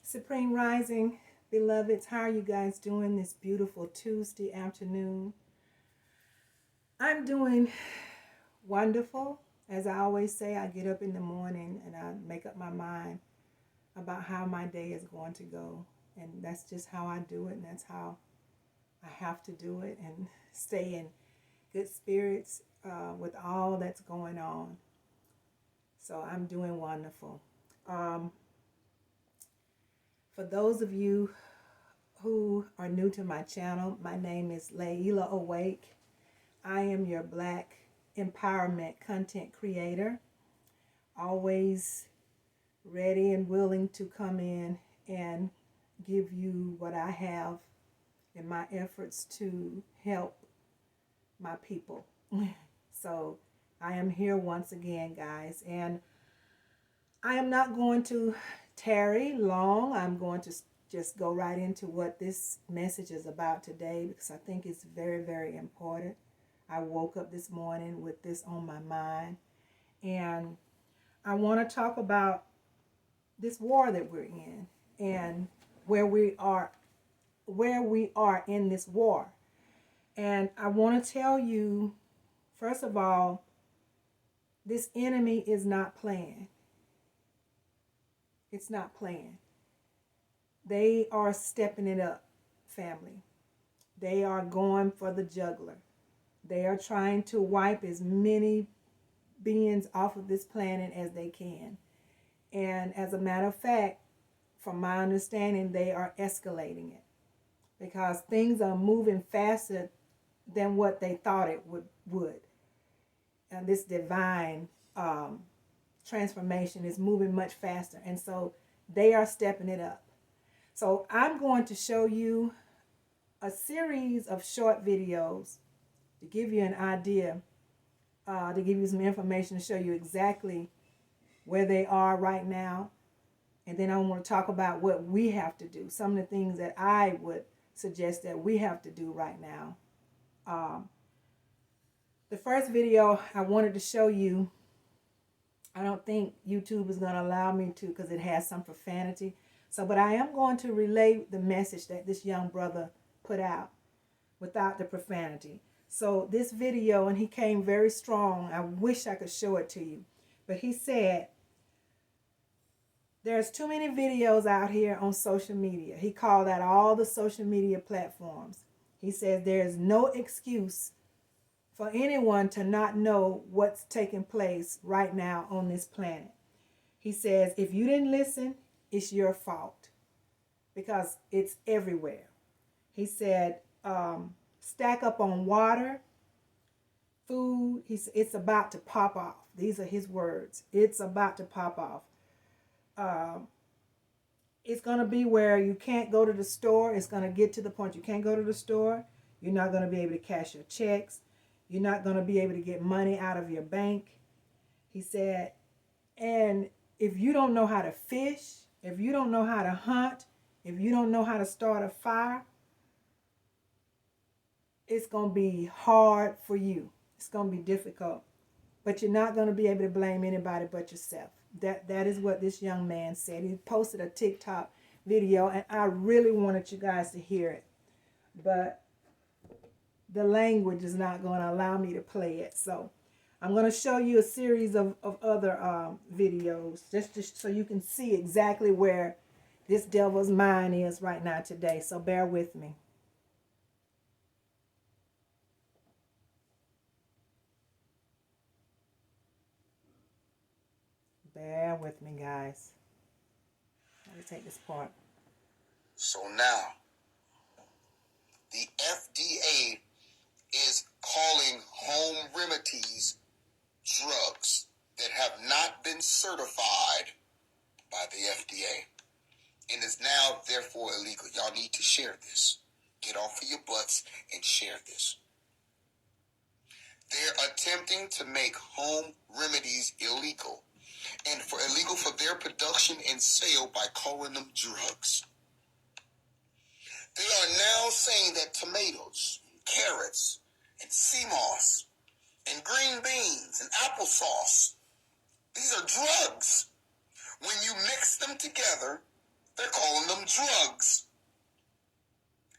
Supreme Rising, beloveds, how are you guys doing this beautiful Tuesday afternoon? I'm doing wonderful. As I always say, I get up in the morning and I make up my mind about how my day is going to go. And that's just how I do it, and that's how I have to do it and stay in good spirits with all that's going on. So I'm doing wonderful. For those of you who are new to my channel, my name is Layla Awake. I am your Black empowerment content creator, always ready and willing to come in and give you what I have in my efforts to help my people. So I am here once again, guys, and I am not going to tarry long. I'm going to just go right into what this message is about today, because I think it's very, very important. I woke up this morning with this on my mind, and I want to talk about this war that we're in and where we are in this war. And I want to tell you, first of all, this enemy is not playing. It's not playing. They are stepping it up, family. They are going for the jugular. They are trying to wipe as many beings off of this planet as they can. And as a matter of fact, from my understanding, they are escalating it because things are moving faster than what they thought it would. And this divine transformation is moving much faster. And so they are stepping it up. So I'm going to show you a series of short videos to give you an idea, to give you some information to show you exactly where they are right now. And then I want to talk about what we have to do, some of the things that I would suggest that we have to do right now. The first video I wanted to show you, I don't think YouTube is going to allow me to because it has some profanity. But I am going to relay the message that this young brother put out without the profanity. So this video, and he came very strong. I wish I could show it to you. But he said, there's too many videos out here on social media. He called out all the social media platforms. He says there is no excuse for anyone to not know what's taking place right now on this planet. He says, if you didn't listen, it's your fault because it's everywhere. He said, stack up on water, food. It's about to pop off. These are his words. It's about to pop off. It's going to be where you can't go to the store. It's going to get to the point you can't go to the store. You're not going to be able to cash your checks. You're not going to be able to get money out of your bank. He said, and if you don't know how to fish, if you don't know how to hunt, if you don't know how to start a fire, it's going to be hard for you. It's going to be difficult. But you're not going to be able to blame anybody but yourself. That is what this young man said. He posted a TikTok video, and I really wanted you guys to hear it. But the language is not going to allow me to play it. So I'm going to show you a series of other videos just so you can see exactly where this devil's mind is right now today. So bear with me. Bear with me, guys. Let me take this part. So now, the FDA is calling home remedies drugs that have not been certified by the FDA and is now therefore illegal. Y'all need to share this. Get off of your butts and share this. They're attempting to make home remedies illegal and illegal for their production and sale by calling them drugs. They are now saying that tomatoes, carrots, and sea moss, and green beans, and applesauce, these are drugs. When you mix them together They're calling them drugs.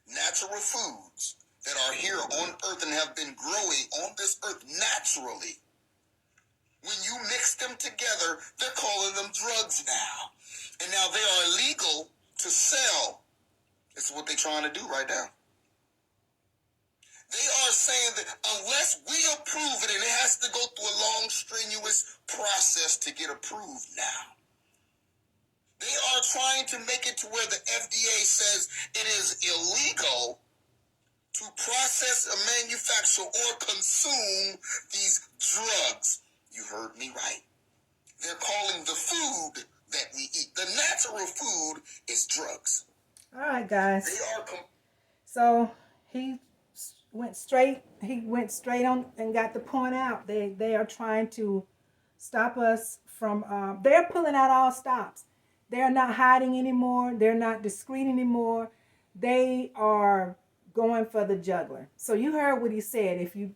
Natural foods that are here on earth and have been growing on this earth naturally. When you mix them together, they're calling them drugs now. And now they are illegal to sell. This is what they're trying to do right now. They are saying that unless we approve it, and it has to go through a long, strenuous process to get approved now. They are trying to make it to where the FDA says it is illegal to process, manufacture, or consume these drugs. You heard me right. They're calling the food that we eat, the natural food, is drugs. All right, guys. They are So he went straight on and got the point out. They are trying to stop us from, they're pulling out all stops. They're not hiding anymore. They're not discreet anymore. They are going for the jugular. So you heard what he said. If you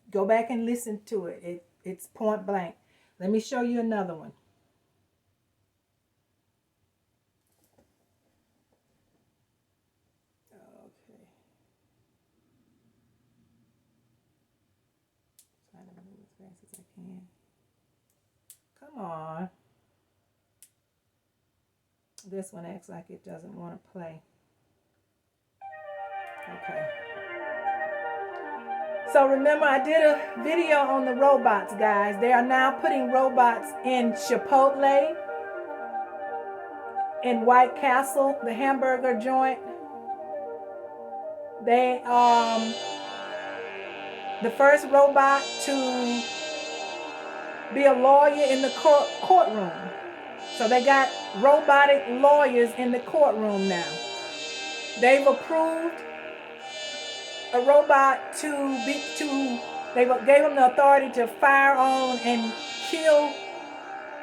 go back and listen to it, it's point blank. Let me show you another one. Okay. Try to move as fast as I can. Come on. This one acts like it doesn't want to play. Okay. So remember, I did a video on the robots, guys. They are now putting robots in Chipotle, in White Castle, the hamburger joint. They the first robot to be a lawyer in the courtroom. So they got robotic lawyers in the courtroom now. They've approved a robot they gave them the authority to fire on and kill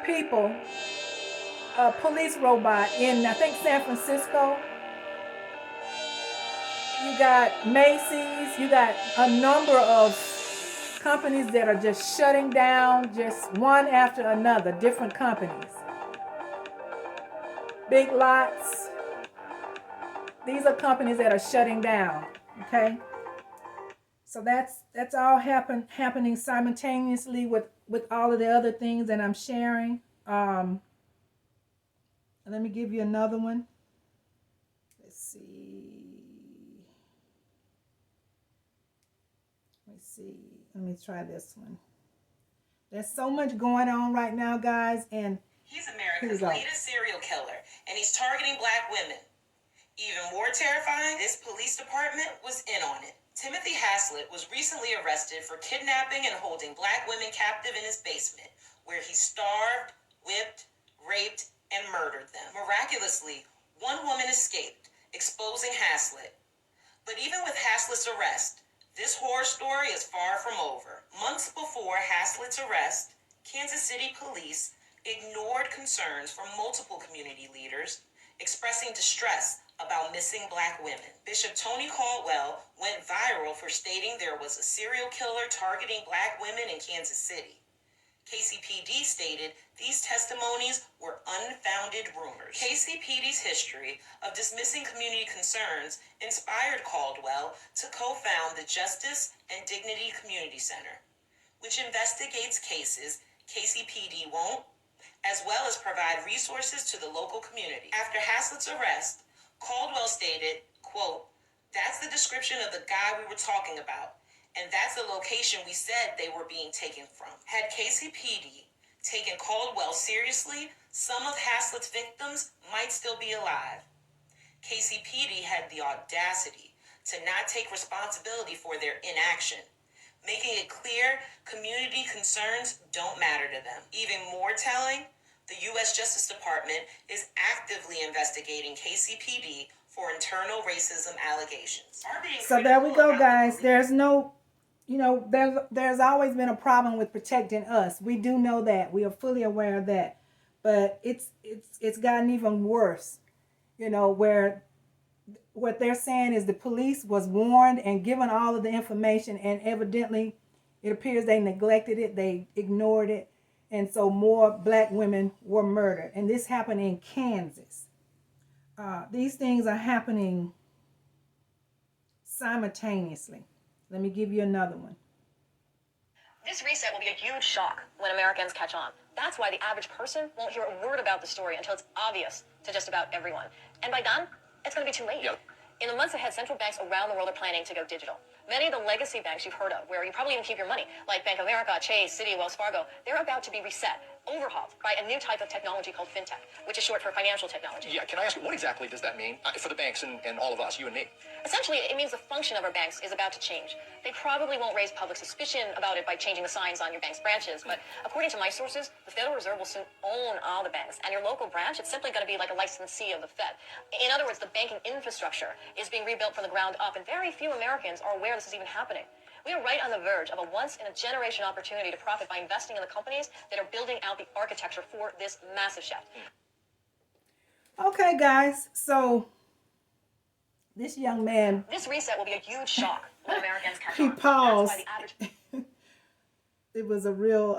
people. A police robot in, I think, San Francisco. You got Macy's. You got a number of companies that are just shutting down, just one after another, different companies. Big Lots. These are companies that are shutting down. Okay. So that's all happening simultaneously with all of the other things that I'm sharing. Let me give you another one. Let's see. Let me try this one. There's so much going on right now, guys, and he's America's latest serial killer, and he's targeting Black women. Even more terrifying, this police department was in on it. Timothy Haslett was recently arrested for kidnapping and holding Black women captive in his basement, where he starved, whipped, raped, and murdered them. Miraculously, one woman escaped, exposing Haslett. But even with Haslett's arrest, this horror story is far from over. Months before Haslett's arrest, Kansas City police ignored concerns from multiple community leaders expressing distress about missing Black women. Bishop Tony Caldwell went viral for stating there was a serial killer targeting Black women in Kansas City. KCPD stated these testimonies were unfounded rumors. KCPD's history of dismissing community concerns inspired Caldwell to co-found the Justice and Dignity Community Center, which investigates cases KCPD won't, as well as provide resources to the local community. After Haslett's arrest, Caldwell stated, quote, "That's the description of the guy we were talking about, and that's the location we said they were being taken from." Had KCPD taken Caldwell seriously, some of Haslett's victims might still be alive. KCPD had the audacity to not take responsibility for their inaction, making it clear community concerns don't matter to them. Even more telling, the U.S. Justice Department is actively investigating KCPD for internal racism allegations. So there we go, guys. There's no, there's always been a problem with protecting us. We do know that. We are fully aware of that. But it's gotten even worse, where what they're saying is the police was warned and given all of the information, and evidently it appears they neglected it, they ignored it, and so more Black women were murdered. And this happened in Kansas. these things are happening simultaneously. Let me give you another one. This reset will be a huge shock when Americans catch on. That's why the average person won't hear a word about the story until it's obvious to just about everyone. And by then, it's going to be too late. Yep. In the months ahead, central banks around the world are planning to go digital. Many of the legacy banks you've heard of, where you probably even keep your money, like Bank of America, Chase, Citi, Wells Fargo, they're about to be reset, overhauled by a new type of technology called fintech, which is short for financial technology. Yeah, can I ask you, what exactly does that mean for the banks and all of us, you and me? Essentially, it means the function of our banks is about to change. They probably won't raise public suspicion about it by changing the signs on your bank's branches, but according to my sources, the Federal Reserve will soon own all the banks, and your local branch, it's simply going to be like a licensee of the Fed. In other words, the banking infrastructure is being rebuilt from the ground up, and very few Americans are aware this is even happening. We are right on the verge of a once-in-a-generation opportunity to profit by investing in the companies that are building out the architecture for this massive shift. Okay, guys, so this young man, This reset will be a huge shock when Americans catch he on. paused. That's why the average... It was a real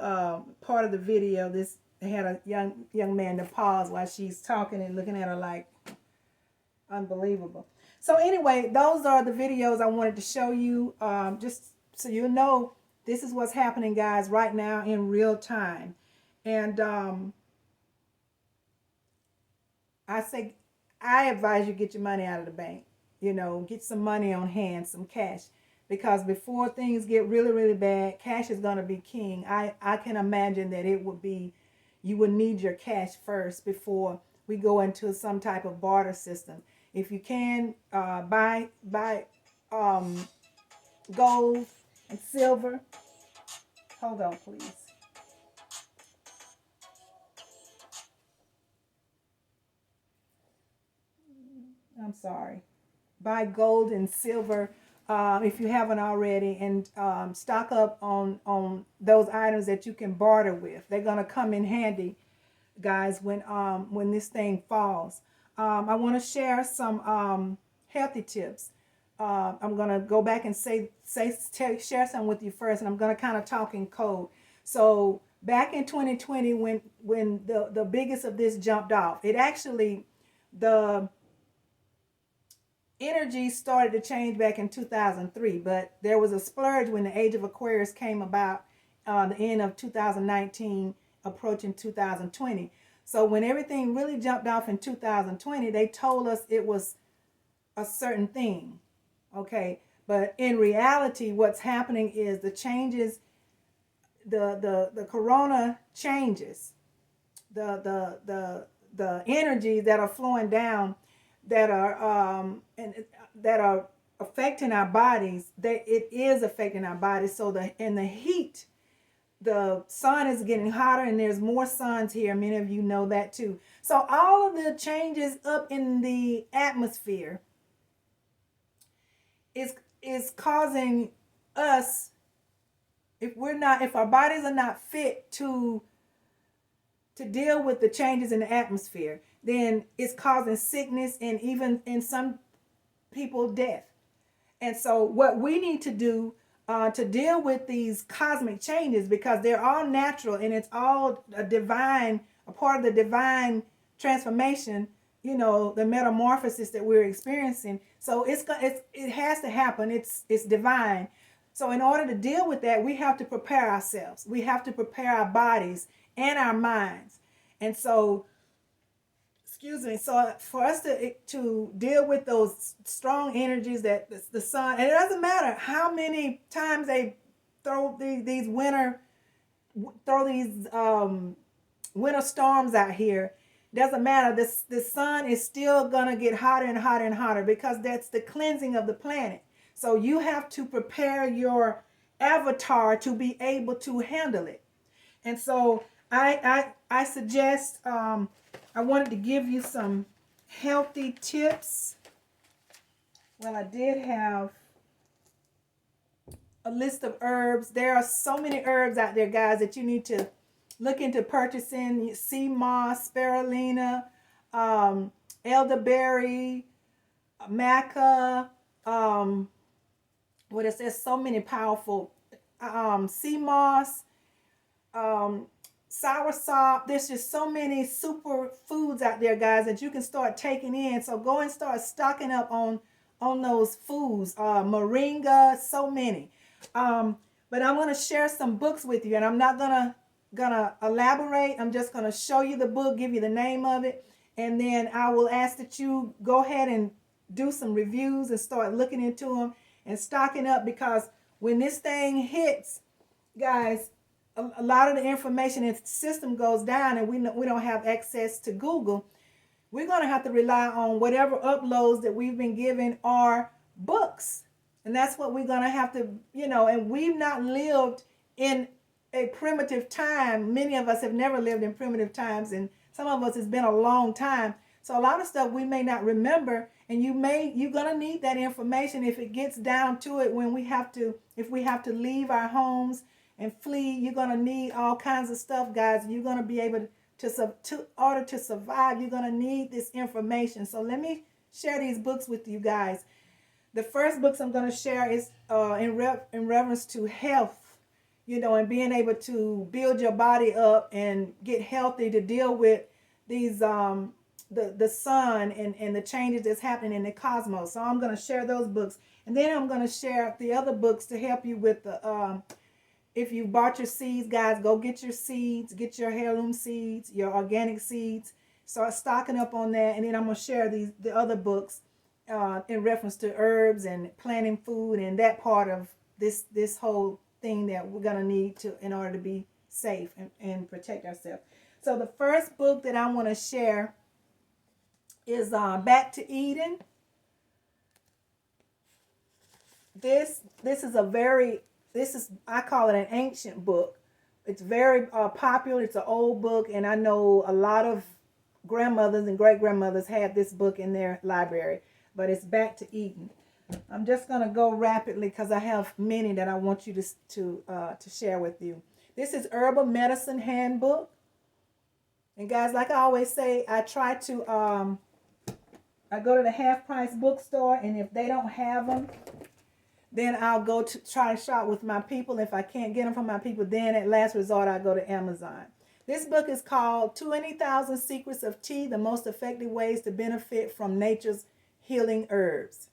part of the video. This had a young man to pause while she's talking and looking at her like unbelievable. So anyway, those are the videos I wanted to show you, just so you know this is what's happening, guys, right now in real time. And I advise you get your money out of the bank. You know, get some money on hand, some cash. Because before things get really, really bad, cash is going to be king. I can imagine that it would be, you would need your cash first before we go into some type of barter system. If you can, buy gold and silver. Hold on, please. I'm sorry. Buy gold and silver if you haven't already, and stock up on those items that you can barter with. They're gonna come in handy, guys, when this thing falls. I want to share some healthy tips. I'm gonna go back and share some with you first, and I'm gonna kind of talk in code. So back in 2020, when the biggest of this jumped off, it actually, the energy started to change back in 2003, but there was a splurge when the age of Aquarius came about, the end of 2019, approaching 2020. So when everything really jumped off in 2020, they told us it was a certain thing, okay? But in reality, what's happening is the changes, the corona changes, the energies that are flowing down, that are affecting our bodies, it is affecting our bodies. So the heat, the sun is getting hotter, and there's more suns here. Many of you know that too. So all of the changes up in the atmosphere is causing us, if our bodies are not fit to deal with the changes in the atmosphere, then it's causing sickness and even in some people death. And so what we need to do to deal with these cosmic changes, because they're all natural and it's all a part of the divine transformation, you know, the metamorphosis that we're experiencing. So it has to happen. It's divine. So in order to deal with that, we have to prepare ourselves. We have to prepare our bodies and our minds. And so, so for us to deal with those strong energies that the sun, and it doesn't matter how many times they throw these winter storms out here, it doesn't matter. The sun is still gonna get hotter and hotter and hotter, because that's the cleansing of the planet. So you have to prepare your avatar to be able to handle it. And so I suggest, I wanted to give you some healthy tips. Well, I did have a list of herbs. There are so many herbs out there, guys, that you need to look into purchasing. Sea moss, spirulina, elderberry, maca, there's so many powerful, sea moss, soursop. There's just so many super foods out there, guys, that you can start taking in. So go and start stocking up on those foods. Moringa, so many. But I'm going to share some books with you, and I'm not gonna elaborate. I'm just going to show you the book, give you the name of it, and then I will ask that you go ahead and do some reviews and start looking into them and stocking up, because when this thing hits, guys, a lot of the information in the system goes down, and we don't have access to Google. We're going to have to rely on whatever uploads that we've been given are books. And that's what we're going to have to, and we've not lived in a primitive time. Many of us have never lived in primitive times, and some of us it's been a long time. So a lot of stuff we may not remember, and you're going to need that information if it gets down to it, if we have to leave our homes and flee. You're going to need all kinds of stuff, guys. You're going to be able to order to survive, you're going to need this information. So let me share these books with you guys. The first books I'm going to share is in reference to health, and being able to build your body up and get healthy to deal with these the sun and the changes that's happening in the cosmos. So I'm going to share those books, and then I'm going to share the other books to help you with the if you bought your seeds, guys, go get your seeds, get your heirloom seeds, your organic seeds, start stocking up on that. And then I'm going to share the other books in reference to herbs and planting food and that part of this whole thing that we're going to need in order to be safe and protect ourselves. So the first book that I want to share is Back to Eden. This is I call it an ancient book. It's very popular. It's an old book, and I know a lot of grandmothers and great-grandmothers had this book in their library, but it's Back to Eden. I'm just going to go rapidly because I have many that I want you to share with you. This is Herbal Medicine Handbook. And guys, like I always say, I try to, I go to the half-price bookstore, and if they don't have them, then I'll go to try to shop with my people. If I can't get them from my people, then at last resort, I go to Amazon. This book is called 20,000 Secrets of Tea, the Most Effective Ways to Benefit from Nature's Healing Herbs.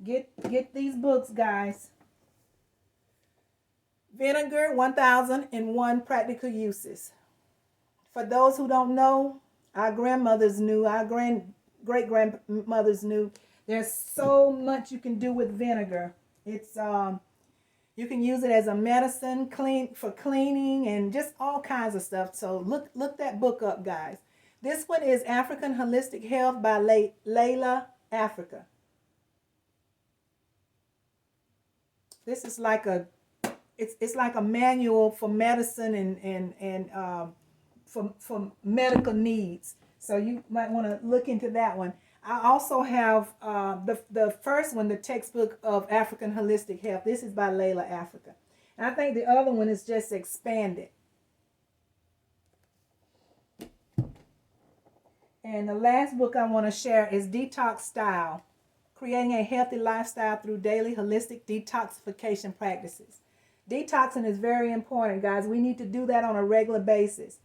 Get these books, guys. Vinegar, 1001 Practical Uses. For those who don't know, our grandmothers knew, our great-grandmothers knew, there's so much you can do with vinegar. It's you can use it as a medicine, for cleaning, and just all kinds of stuff. So look that book up, guys. This one is African Holistic Health by Layla Africa. This is like it's like a manual for medicine and for medical needs. So you might want to look into that one. I also have the first one, the textbook of African Holistic Health. This is by Layla Africa. And I think the other one is just expanded. And the last book I want to share is Detox Style, Creating a Healthy Lifestyle Through Daily Holistic Detoxification Practices. Detoxing is very important, guys. We need to do that on a regular basis.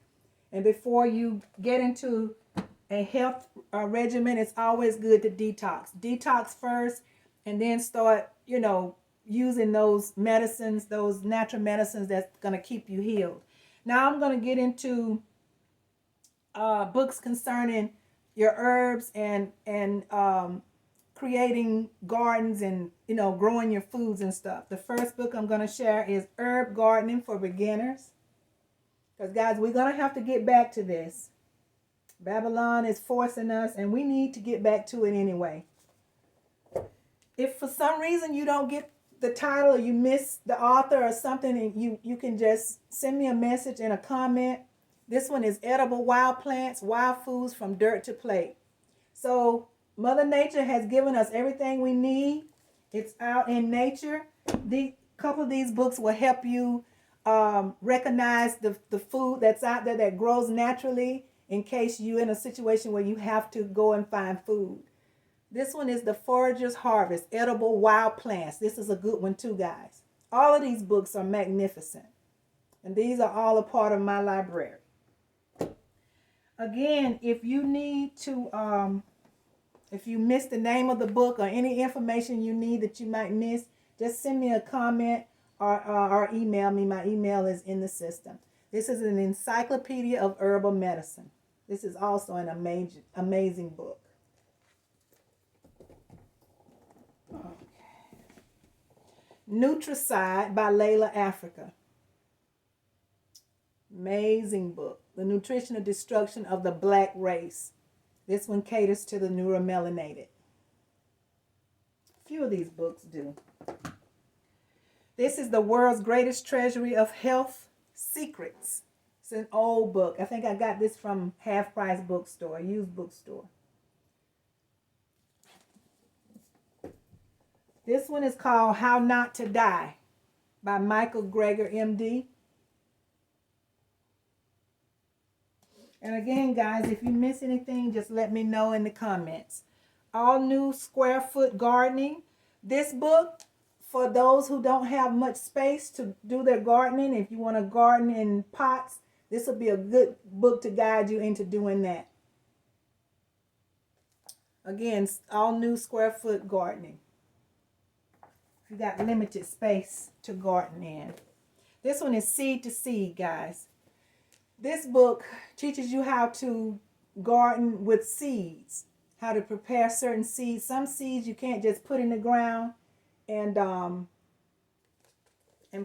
And before you get into a health regimen, it's always good to detox. Detox first, and then start, using those medicines, those natural medicines that's going to keep you healed. Now I'm going to get into books concerning your herbs and creating gardens and, growing your foods and stuff. The first book I'm going to share is Herb Gardening for Beginners. Because, guys, we're going to have to get back to this. Babylon is forcing us, and we need to get back to it anyway. If for some reason you don't get the title, or you miss the author or something, and you can just send me a message and a comment. This one is Edible Wild Plants, Wild Foods from Dirt to Plate. So Mother Nature has given us everything we need. It's out in nature. The couple of these books will help you recognize the food that's out there that grows naturally, in case you're in a situation where you have to go and find food. This one is The Forager's Harvest, Edible Wild Plants. This is a good one too, guys. All of these books are magnificent. And these are all a part of my library. Again, if you need to, if you missed the name of the book or any information you need that you might miss, just send me a comment or email me. My email is in the system. This is an encyclopedia of herbal medicine. This is also an amazing book. Okay. Nutricide by Layla Africa. Amazing book. The Nutritional Destruction of the Black Race. This one caters to the neuromelanated. A few of these books do. This is The World's Greatest Treasury of Health Secrets. It's an old book. I think I got this from Half Price Bookstore, a used bookstore. This one is called How Not to Die by Michael Greger, MD. And again, guys, if you miss anything, just let me know in the comments. All New Square Foot Gardening. This book, for those who don't have much space to do their gardening, if you want to garden in pots, this will be a good book to guide you into doing that. Again, All New Square Foot Gardening. If you got limited space to garden in. This one is Seed to Seed, guys. This book teaches you how to garden with seeds, how to prepare certain seeds. Some seeds you can't just put in the ground and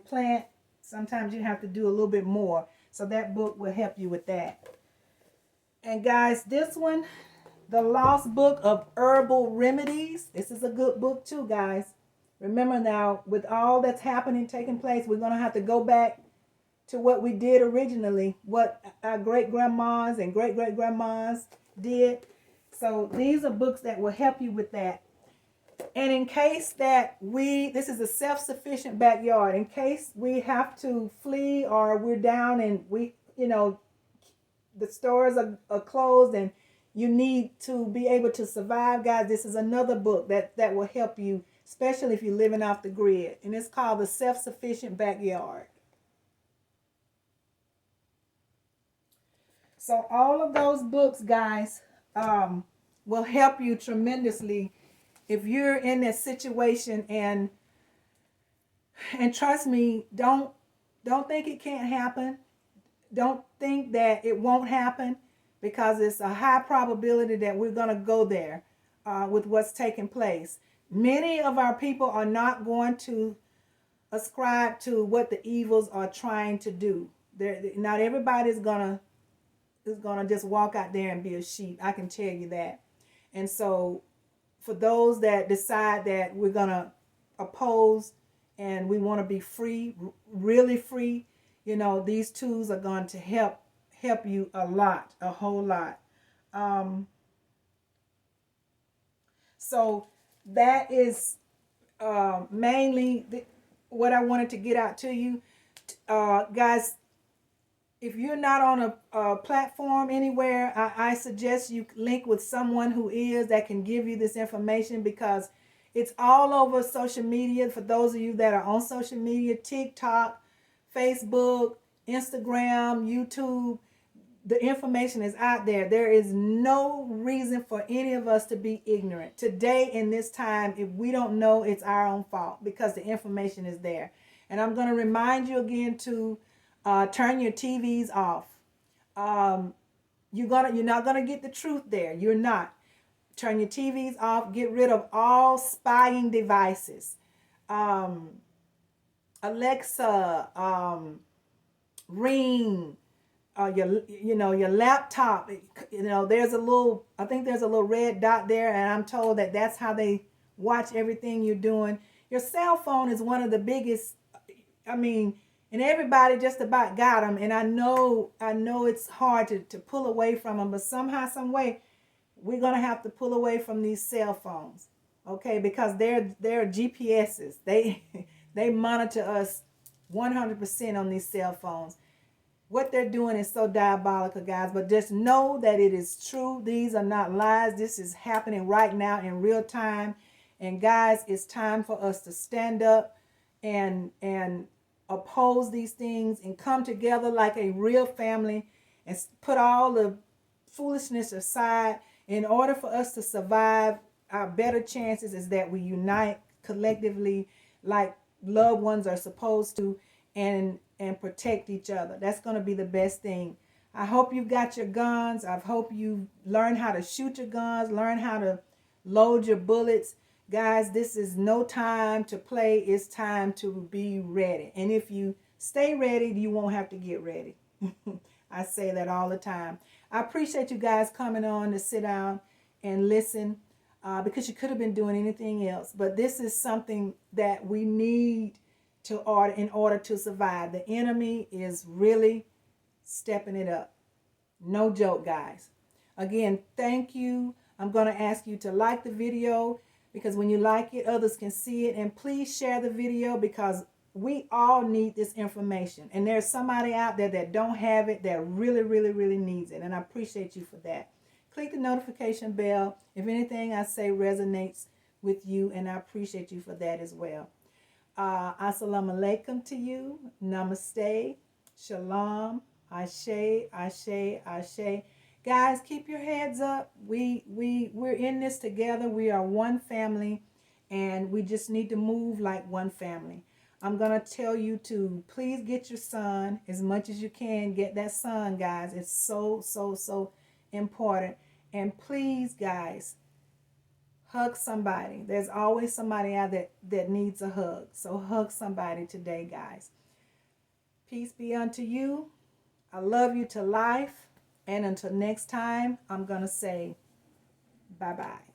plant. Sometimes you have to do a little bit more. So that book will help you with that. And guys, this one, The Lost Book of Herbal Remedies. This is a good book too, guys. Remember now, with all that's happening, taking place, we're going to have to go back to what we did originally, what our great-grandmas and great-great-grandmas did. So these are books that will help you with that. And in case that this is a self-sufficient backyard, in case we have to flee or we're down and the stores are closed and you need to be able to survive, guys, this is another book that will help you, especially if you're living off the grid. And it's called The Self-Sufficient Backyard. So all of those books, guys, will help you tremendously if you're in that situation. And trust me, don't think it can't happen. Don't think that it won't happen, because it's a high probability that we're going to go there with what's taking place. Many of our people are not going to ascribe to what the evils are trying to do. Not everybody's going to just walk out there and be a sheep. I can tell you that. And so for those that decide that we're going to oppose and we want to be free, really free, these tools are going to help you a lot, a whole lot. So that is mainly what I wanted to get out to you. Guys, if you're not on a platform anywhere, I suggest you link with someone who is, that can give you this information, because it's all over social media. For those of you that are on social media, TikTok, Facebook, Instagram, YouTube, the information is out there. There is no reason for any of us to be ignorant. Today, in this time, if we don't know, it's our own fault, because the information is there. And I'm going to remind you again to turn your TVs off. You're not gonna get the truth there. You're not. Turn your TVs off. Get rid of all spying devices. Alexa, Ring, your laptop. There's a little. I think there's a little red dot there, and I'm told that that's how they watch everything you're doing. Your cell phone is one of the biggest. And everybody just about got them. And I know it's hard to pull away from them, but somehow, some way, we're going to have to pull away from these cell phones, okay? Because they're GPSs. They monitor us 100% on these cell phones. What they're doing is so diabolical, guys, but just know that it is true. These are not lies. This is happening right now in real time. And guys, it's time for us to stand up and oppose these things and come together like a real family and put all the foolishness aside. In order for us to survive, our better chances is that we unite collectively like loved ones are supposed to, and protect each other. That's going to be the best thing. I hope you've got your guns. I hope you learn how to shoot your guns, learn how to load your bullets. Guys, this is no time to play. It's time to be ready. And if you stay ready, you won't have to get ready. I say that all the time. I appreciate you guys coming on to sit down and listen, because you could have been doing anything else. But this is something that we need to order in order to survive. The enemy is really stepping it up. No joke, guys. Again, thank you. I'm going to ask you to like the video, because when you like it, others can see it. And please share the video, because we all need this information. And there's somebody out there that don't have it, that really, really, really needs it. And I appreciate you for that. Click the notification bell if anything I say resonates with you, and I appreciate you for that as well. Assalamu alaikum to you. Namaste. Shalom. Ashe, ashe, ashe. Guys, keep your heads up. We're in this together. We are one family, and we just need to move like one family. I'm going to tell you to please get your sun as much as you can. Get that sun, guys. It's so, so, so important. And please, guys, hug somebody. There's always somebody out there that needs a hug. So hug somebody today, guys. Peace be unto you. I love you to life. And until next time, I'm going to say bye-bye.